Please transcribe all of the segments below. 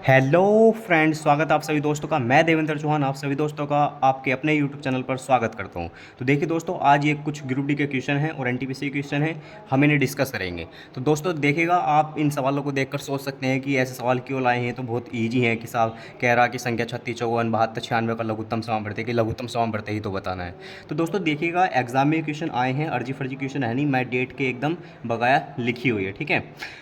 Hello friends, स्वागत है आप सभी दोस्तों का। मैं देवेंद्र चौहान आप सभी दोस्तों का आपके अपने यूट्यूब चैनल पर स्वागत करता हूं। तो देखिए दोस्तों, आज ये कुछ ग्रुप डी के क्वेश्चन हैं और एनटीपीसी के क्वेश्चन हैं, हम इन्हें डिस्कस करेंगे। तो दोस्तों देखिएगा, आप इन सवालों को देखकर सोच सकते हैं कि ऐसे सवाल क्यों लाए हैं। तो बहुत ईजी है कि साहब कह रहा कि संख्या 36, 54, 72, 96 का लघुत्तम समावर्त कि लघुत्तम समावर्त ही तो बताना है। तो दोस्तों देखिएगा, एग्जाम में क्वेश्चन आए हैं, अर्जी फर्जी क्वेश्चन है नहीं, मैं डेट के एकदम बकाया लिखी हुई है, ठीक है।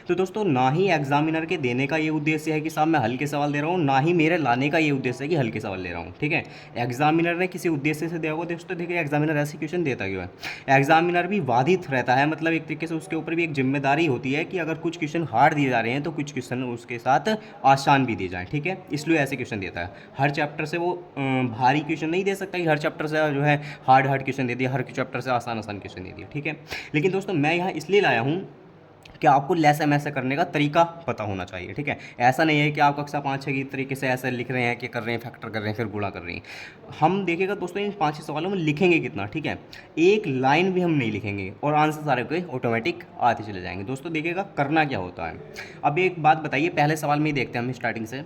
तो दोस्तों ना ही एग्जामिनर के देने का ये उद्देश्य है कि साहब मैं हल्के सवाल दे रहा हूँ, ना ही मेरे लाने का ये उद्देश्य है कि हल्के सवाल ले रहा हूँ, ठीक है। एग्जामिनर ने किसी उद्देश्य से दिया होगा। दोस्तों देखिए, एग्जामिनर ऐसे क्वेश्चन देता क्यों है। एग्जामिनर भी बाधित रहता है, मतलब एक तरीके से उसके ऊपर भी एक जिम्मेदारी होती है कि अगर कुछ क्वेश्चन हार्ड दिए जा रहे हैं तो कुछ क्वेश्चन उसके साथ आसान भी दिए जाएँ, ठीक है। इसलिए ऐसे क्वेश्चन देता है। हर चैप्टर से वो भारी क्वेश्चन नहीं दे सकता कि हर चैप्टर से जो है हार्ड हार्ड क्वेश्चन दे दिया, हर चैप्टर से आसान आसान क्वेश्चन दे दिया, ठीक है। लेकिन दोस्तों मैं यहाँ इसलिए लाया हूँ कि आपको लेस एम ऐसे करने का तरीका पता होना चाहिए, ठीक है। ऐसा नहीं है कि आप कक्षा 5-6 की तरीके से ऐसे लिख रहे हैं कि कर रहे हैं, फैक्टर कर रहे हैं, फिर गुणा कर रहे हैं। हम देखिएगा दोस्तों, इन 5-6 सवालों में लिखेंगे कितना, ठीक है। एक लाइन भी हम नहीं लिखेंगे और आंसर सारे के ऑटोमेटिक आते चले जाएंगे। दोस्तों देखिएगा करना क्या होता है। अब एक बात बताइए, पहले सवाल में ही देखते हैं हम स्टार्टिंग से।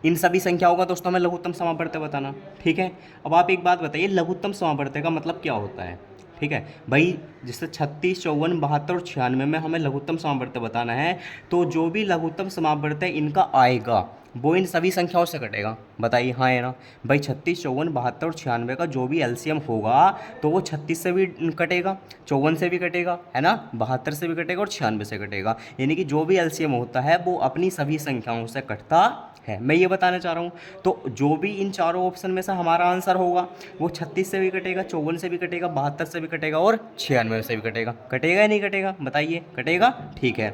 इन सभी संख्याओं का दोस्तों हमें लघुत्तम समावर्त बताना, ठीक है। अब आप एक बात बताइए, लघुत्तम समावर्त का मतलब क्या होता है, ठीक है भाई। जैसे 36, 54, 72 और 96 में हमें लघुत्तम समावर्त बताना है, तो जो भी लघुत्तम समावर्त इनका आएगा वो इन सभी संख्याओं से कटेगा। बताइए हाँ है ना भाई। 36, 54, 72 और 96 का जो भी एलसीएम होगा तो वो 36 से भी कटेगा, 54 से भी कटेगा, है ना, 72 से भी कटेगा और 96 से कटेगा। यानी कि जो भी एलसीएम होता है वो अपनी सभी संख्याओं से कटता है, मैं ये बताना चाह रहा हूँ। तो जो भी इन चारों ऑप्शन में से हमारा आंसर होगा वो 36 से भी कटेगा, 54 से भी कटेगा, 72 से भी कटेगा और 96 से भी कटेगा। कटेगा या नहीं कटेगा, बताइए। कटेगा, ठीक है।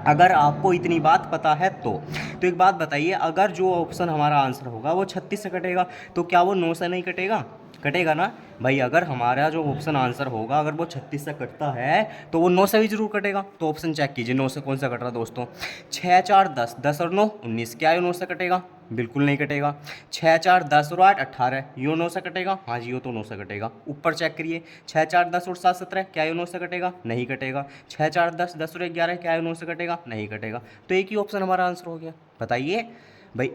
अगर आपको इतनी बात पता है तो एक बात बताइए, अगर जो ऑप्शन हमारा आंसर होगा वो 36 से कटेगा तो क्या वो 9 से नहीं कटेगा? कटेगा ना भाई। अगर हमारा जो ऑप्शन आंसर होगा अगर वो 36 से कटता है तो वो 9 से भी जरूर कटेगा। तो ऑप्शन चेक कीजिए, 9 से कौन सा कट रहा है दोस्तों। 6, 4, 10, 10 और 9 19, क्या ये 9 से कटेगा? बिल्कुल नहीं कटेगा। 6, 4, 10 और 8 18, यो 9 से कटेगा? हाँ जी, यो तो 9 से कटेगा। ऊपर चेक करिए, 6, 4, 10 और 7 17, क्या ये 9 से कटेगा? नहीं कटेगा। 6, 4, 10, 10 और 11, क्या ये 9 से कटेगा? नहीं कटेगा। तो एक ही ऑप्शन हमारा आंसर हो गया। बताइए भाई।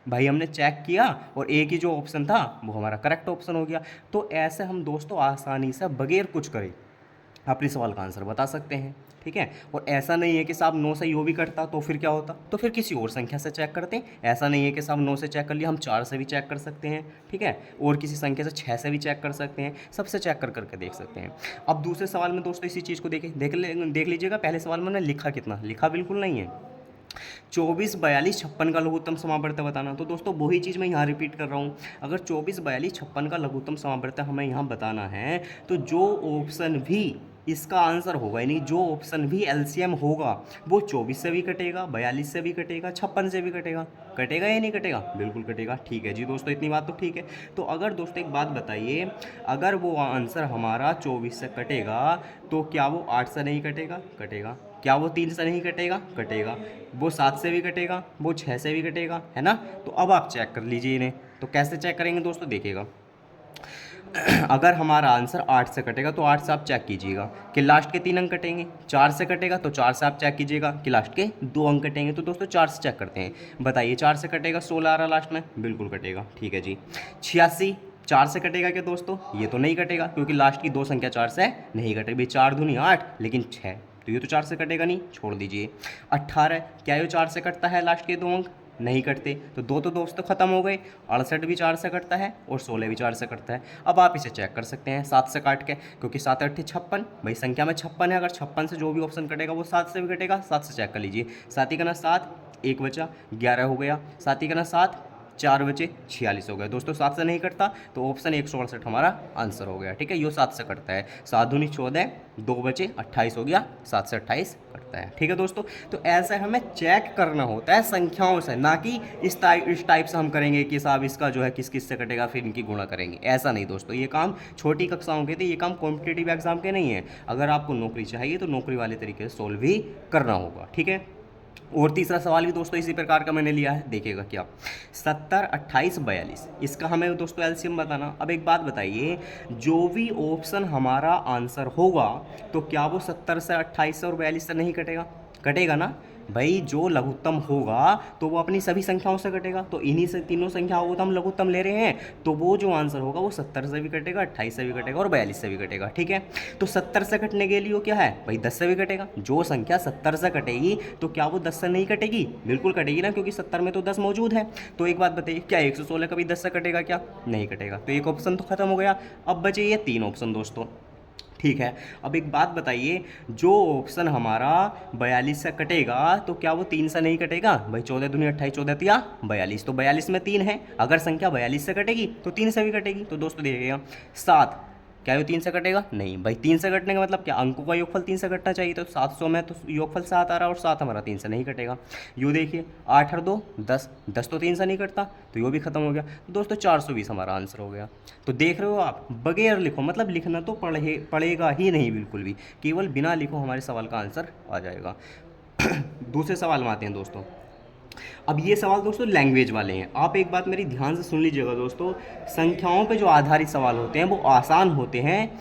भाई हमने चेक किया और एक ही जो ऑप्शन था वो हमारा करेक्ट ऑप्शन हो गया। तो ऐसे हम दोस्तों आसानी से बगैर कुछ करे अपने सवाल का आंसर बता सकते हैं, ठीक है। और ऐसा नहीं है कि साहब 9 से यो भी कटता तो फिर क्या होता, तो फिर किसी और संख्या से चेक करते हैं। ऐसा नहीं है कि साहब 9 से चेक कर लिया, हम 4 से भी चेक कर सकते हैं, ठीक है। और किसी संख्या से 6 से भी चेक कर सकते हैं, सबसे चेक कर करके देख सकते हैं। अब दूसरे सवाल में दोस्तों इसी चीज़ को देख लीजिएगा। पहले सवाल में मैंने लिखा कितना, लिखा बिल्कुल नहीं है। 24, 42, 56 का लघुत्तम समावर्त बताना। तो दोस्तों वही चीज़ मैं यहाँ रिपीट कर रहा हूँ। अगर 24, 42, 56 का लघुत्तम समावर्त हमें यहाँ बताना है तो जो ऑप्शन भी इसका आंसर होगा, यानी जो ऑप्शन भी एलसीएम होगा वो 24 से भी कटेगा, 42 से भी कटेगा, 56 से भी कटेगा। कटेगा या नहीं कटेगा? बिल्कुल कटेगा, ठीक है जी दोस्तों, इतनी बात तो ठीक है। तो अगर दोस्तों एक बात बताइए, अगर वो आंसर हमारा 24 से कटेगा तो क्या वो 8 से नहीं कटेगा? कटेगा। क्या वो 3 से नहीं कटेगा? कटेगा। वो 7 से भी कटेगा, वो 6 से भी कटेगा, है ना। तो अब आप चेक कर लीजिए इन्हें। तो कैसे चेक करेंगे दोस्तों, देखिएगा। अगर हमारा आंसर 8 से कटेगा तो 8 से आप चेक कीजिएगा कि लास्ट के 3 अंक कटेंगे। 4 से कटेगा तो 4 से आप चेक कीजिएगा कि लास्ट के 2 अंक कटेंगे। तो दोस्तों 4 से चेक करते हैं। बताइए 4 से कटेगा, 16 आ रहा लास्ट में, बिल्कुल कटेगा, ठीक है जी। 86, 4 से कटेगा क्या दोस्तों? ये तो नहीं कटेगा क्योंकि लास्ट की 2 संख्या 4 से नहीं कटेगी भाई। 4 दूनी 8, लेकिन 6, तो ये तो 4 से कटेगा नहीं, छोड़ दीजिए। 18, क्या ये 4 से कटता है लास्ट के 2 अंक? नहीं कटते। तो दो तो दोस्तों खत्म हो गए। 68 भी 4 से कटता है और 16 भी 4 से कटता है। अब आप इसे चेक कर सकते हैं 7 से काट के, क्योंकि 7 8 56 भाई, संख्या में 56 है। अगर 56 से जो भी ऑप्शन कटेगा वो 7 से भी कटेगा। 7 से चेक कर लीजिए। 7 ही का ना 7, 1 बचा, 11 हो गया। 7 ही का ना 7, 4 बचे, 46 हो गए। दोस्तों 7 से नहीं कटता तो ऑप्शन 168 हमारा आंसर हो गया, ठीक है। यो 7 से कटता है। 7 दूनी 14, 2 बचे, 28 हो गया। 7 से 28 कटता है, ठीक है दोस्तों। तो ऐसे हमें चेक करना होता है संख्याओं से, ना कि इस टाइप से हम करेंगे कि साहब इसका जो है किस किस से कटेगा फिर इनकी गुणा करेंगे। ऐसा नहीं दोस्तों, ये काम छोटी कक्षाओं के थे, ये काम कॉम्पिटेटिव एग्जाम के नहीं है। अगर आपको नौकरी चाहिए तो नौकरी वाले तरीके से सोल्व ही करना होगा, ठीक है। और तीसरा सवाल भी दोस्तों इसी प्रकार का मैंने लिया है, देखिएगा क्या। 70, 28, 42, इसका हमें दोस्तों एलसीएम बताना। अब एक बात बताइए, जो भी ऑप्शन हमारा आंसर होगा तो क्या वो 70 से, 28 से और 42 से नहीं कटेगा? कटेगा ना। भाई जो लघुत्तम होगा तो वो अपनी सभी संख्याओं से कटेगा, तो इन्हीं से तीनों संख्याओं को तो हम लघुत्तम ले रहे हैं, तो वो जो आंसर होगा वो 70 से भी कटेगा, 28 से भी कटेगा और 42 से भी कटेगा। ठीक है, तो 70 से कटने के लिए वो क्या है भाई 10 से भी कटेगा। जो संख्या 70 से कटेगी तो क्या वो 10 से नहीं कटेगी? बिल्कुल कटेगी ना, क्योंकि 70 में तो 10 मौजूद है। तो एक बात बताइए, क्या 116 कभी 10 से कटेगा? क्या नहीं कटेगा। तो एक ऑप्शन तो खत्म हो गया। अब बचे ये 3 ऑप्शन दोस्तों। ठीक है, अब एक बात बताइए, जो ऑप्शन हमारा 42 से कटेगा तो क्या वो 3 से नहीं कटेगा? भाई 14 दूनी 28, 14 तिया 42, तो 42 में 3 है। अगर संख्या 42 से कटेगी तो 3 से भी कटेगी। तो दोस्तों देखिएगा 7, क्या ये 3 से कटेगा? नहीं भाई, 3 से कटने का मतलब क्या, अंकों का योगफल 3 से कटना चाहिए, तो 700 में तो योगफल 7 आ रहा है और 7 हमारा 3 से नहीं कटेगा। यूँ देखिए 8 और 2 10, 10 तो 3 से नहीं कटता, तो यो भी खत्म हो गया। तो दोस्तों 420 हमारा आंसर हो गया। तो देख रहे हो आप, बगैर लिखो, मतलब लिखना तो पड़ेगा ही नहीं बिल्कुल भी, केवल बिना लिखो हमारे सवाल का आंसर आ जाएगा। दूसरे सवाल में आते हैं दोस्तों। अब ये सवाल दोस्तों लैंग्वेज वाले हैं। आप एक बात मेरी ध्यान से सुन लीजिएगा दोस्तों, संख्याओं पे जो आधारित सवाल होते हैं वो आसान होते हैं।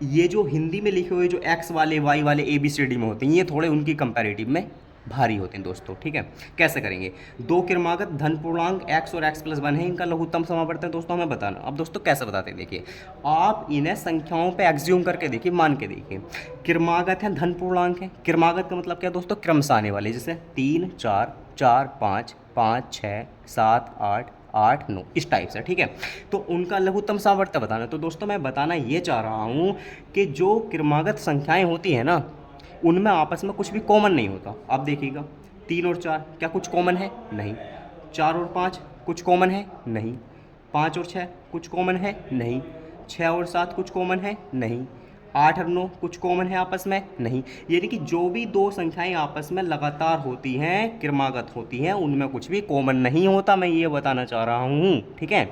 ये जो हिंदी में लिखे हुए जो एक्स वाले वाई वाले ABCD में होते हैं, ये थोड़े उनकी कंपैरेटिव में भारी होते हैं दोस्तों। ठीक है, कैसे करेंगे? दो क्रमागत धन पूर्णांक x और x+1 है, इनका लघुत्तम समावर्त है दोस्तों, हमें बताना। अब दोस्तों कैसे बताते हैं, देखिए आप इन्हें संख्याओं पे एग्ज्यूम करके देखिए, मान के देखिए। क्रमागत है, धन पूर्णांक है। क्रमागत का मतलब क्या दोस्तों? क्रम से आने वाले, जैसे 3 4 4 5 5 6 7 8 8 9, इस टाइप से। ठीक है, तो उनका लघुत्तम सामर्थ्य बताना। तो दोस्तों मैं बताना ये चाह रहा हूँ कि जो क्रमागत संख्याएं होती हैं ना, उनमें आपस में कुछ भी कॉमन नहीं होता। आप देखिएगा 3 और 4 क्या कुछ कॉमन है? नहीं। 4 और 5 कुछ कॉमन है? नहीं। 5 और 6 कुछ कॉमन है? नहीं। 6 और 7 कुछ कॉमन है? नहीं। 8 और 9 कुछ कॉमन है आपस में? नहीं। यानी कि जो भी दो संख्याएं आपस में लगातार होती हैं, क्रमागत होती हैं, उनमें कुछ भी कॉमन नहीं होता, मैं ये बताना चाह रहा हूँ। ठीक है,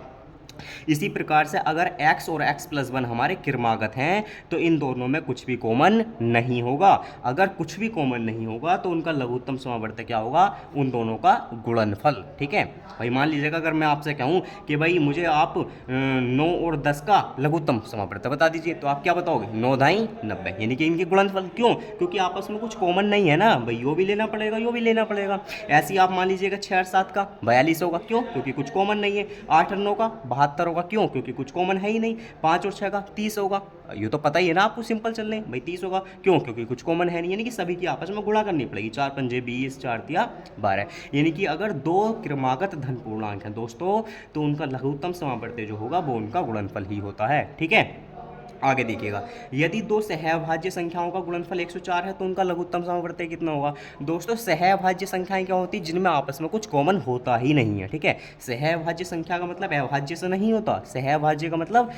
इसी प्रकार से अगर x और x+1 हमारे क्रमागत हैं तो इन दोनों में कुछ भी कॉमन नहीं होगा। अगर कुछ भी कॉमन नहीं होगा तो उनका लघुत्तम समावर्त क्या होगा? उन दोनों का गुणनफल। ठीक है भाई, मान लीजिएगा अगर मैं आपसे कहूँ कि भाई मुझे आप 9 और 10 का लघुत्तम समावर्त बता दीजिए, तो आप क्या बताओगे? 9 दाई 90, यानी कि इनके गुणनफल। क्यों? क्योंकि आपस में कुछ कॉमन नहीं है ना भाई, यो भी लेना पड़ेगा, यो भी लेना पड़ेगा। ऐसे ही आप मान लीजिएगा 6 और 7 का 42 होगा। क्यों? क्योंकि कुछ कॉमन नहीं है। 8 और 9 का 72 होगा। क्यों? क्योंकि कुछ कॉमन है ही नहीं। 5 और 6 का 30 होगा। ये तो पता ही है ना आपको, सिंपल चल रहे भाई 30 होगा। क्यों? क्योंकि कुछ कॉमन है नहीं, यानी कि सभी की आपस में गुणा करनी पड़ेगी। 4 पंजे 20, 4 तिया 12, यानी कि अगर दो क्रमागत धन पूर्णांक हैं दोस्तों तो उनका लघुत्तम समावर्त जो होगा वो उनका गुणनफल ही होता है। ठीक है, आगे देखिएगा, यदि दो सहअभाज्य संख्याओं का गुणनफल 104 है तो उनका लघुत्तम समावर्त कितना होगा? दोस्तों सहअभाज्य संख्याएं क्या होती है? जिनमें आपस में कुछ कॉमन होता ही नहीं है। ठीक है, सहअभाज्य संख्या का मतलब अभाज्य से नहीं होता। सहअभाज्य का मतलब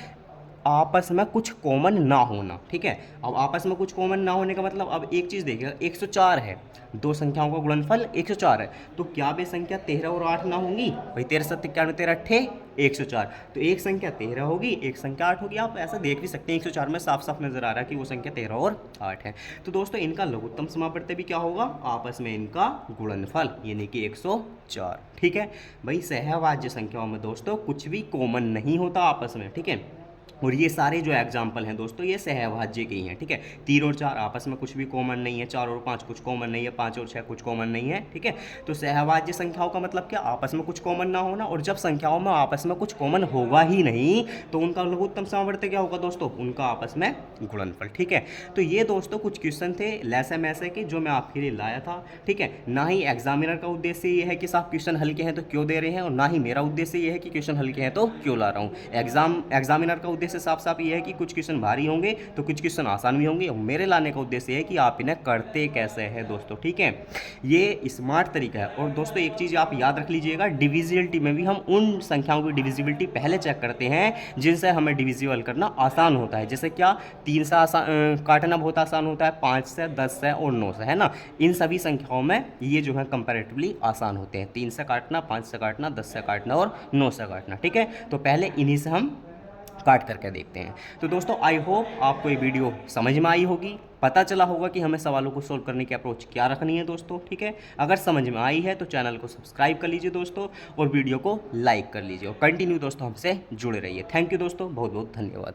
आपस में कुछ कॉमन ना होना। ठीक है, अब आपस में कुछ कॉमन ना होने का मतलब, अब एक चीज़ देखिएगा, 104 है, दो संख्याओं का गुणनफल 104 है, तो क्या वे संख्या 13 और 8 ना होंगी? भाई 13 7 91 13 अट्ठे 104, तो एक संख्या 13 होगी, एक संख्या 8 होगी। आप ऐसा देख भी सकते हैं, 104 में साफ साफ नजर आ रहा है कि वो संख्या 13 और 8 है। तो दोस्तों इनका लघुत्तम समावर्त भी क्या होगा? आपस में इनका गुणनफल, यानी कि 104। ठीक है भाई, सहअभाज्य संख्याओं में दोस्तों कुछ भी कॉमन नहीं होता आपस में। ठीक है, और ये सारे जो एग्जाम्पल हैं दोस्तों ये सहअभाज्य के ही हैं। ठीक है, 3 और 4 आपस में कुछ भी कॉमन नहीं है, 4 और 5 कुछ कॉमन नहीं है, 5 और 6 कुछ कॉमन नहीं है। ठीक है, तो सहअभाज्य संख्याओं का मतलब क्या? आपस में कुछ कॉमन ना होना। और जब संख्याओं में आपस में कुछ कॉमन होगा ही नहीं तो उनका लघुत्तम समावर्त क्या होगा दोस्तों? उनका आपस में गुणनफल। ठीक है, तो ये दोस्तों कुछ क्वेश्चन थे लैसे मैसे के जो मैं आपके लिए लाया था। ठीक है, ना ही एग्जामिनर का उद्देश्य ये है कि साहब क्वेश्चन हल्के हैं तो क्यों दे रहे हैं, और ना ही मेरा उद्देश्य ये है कि क्वेश्चन हल्के हैं तो क्यों ला रहा हूँ। एग्जामिनर का उद्देश्य साफ साफ ये है कि कुछ क्वेश्चन भारी होंगे तो कुछ क्वेश्चन आसान भी होंगे। मेरे लाने का उद्देश्य है कि आप इन्हें करते कैसे हैं दोस्तों। ठीक है, ये स्मार्ट तरीका है। और दोस्तों एक चीज़ आप याद रख लीजिएगा, डिविजिबिलिटी में भी हम उन संख्याओं की डिविजिबिलिटी पहले चेक करते हैं जिनसे हमें डिविजिबल करना आसान होता है। जैसे क्या? 3 से आसान काटना बहुत आसान होता है, 5 से, 10 से और 9 से, है ना। इन सभी संख्याओं में ये जो है कंपैरेटिवली आसान होते हैं। 3 से काटना, 5 से काटना, 10 से काटना और 9 से काटना। ठीक है, तो पहले इन्हीं से हम काट करके देखते हैं। तो दोस्तों आई होप आपको ये वीडियो समझ में आई होगी, पता चला होगा कि हमें सवालों को सोल्व करने की अप्रोच क्या रखनी है दोस्तों। ठीक है, अगर समझ में आई है तो चैनल को सब्सक्राइब कर लीजिए दोस्तों, और वीडियो को लाइक कर लीजिए, और कंटिन्यू दोस्तों हमसे जुड़े रहिए। थैंक यू दोस्तों, बहुत बहुत धन्यवाद।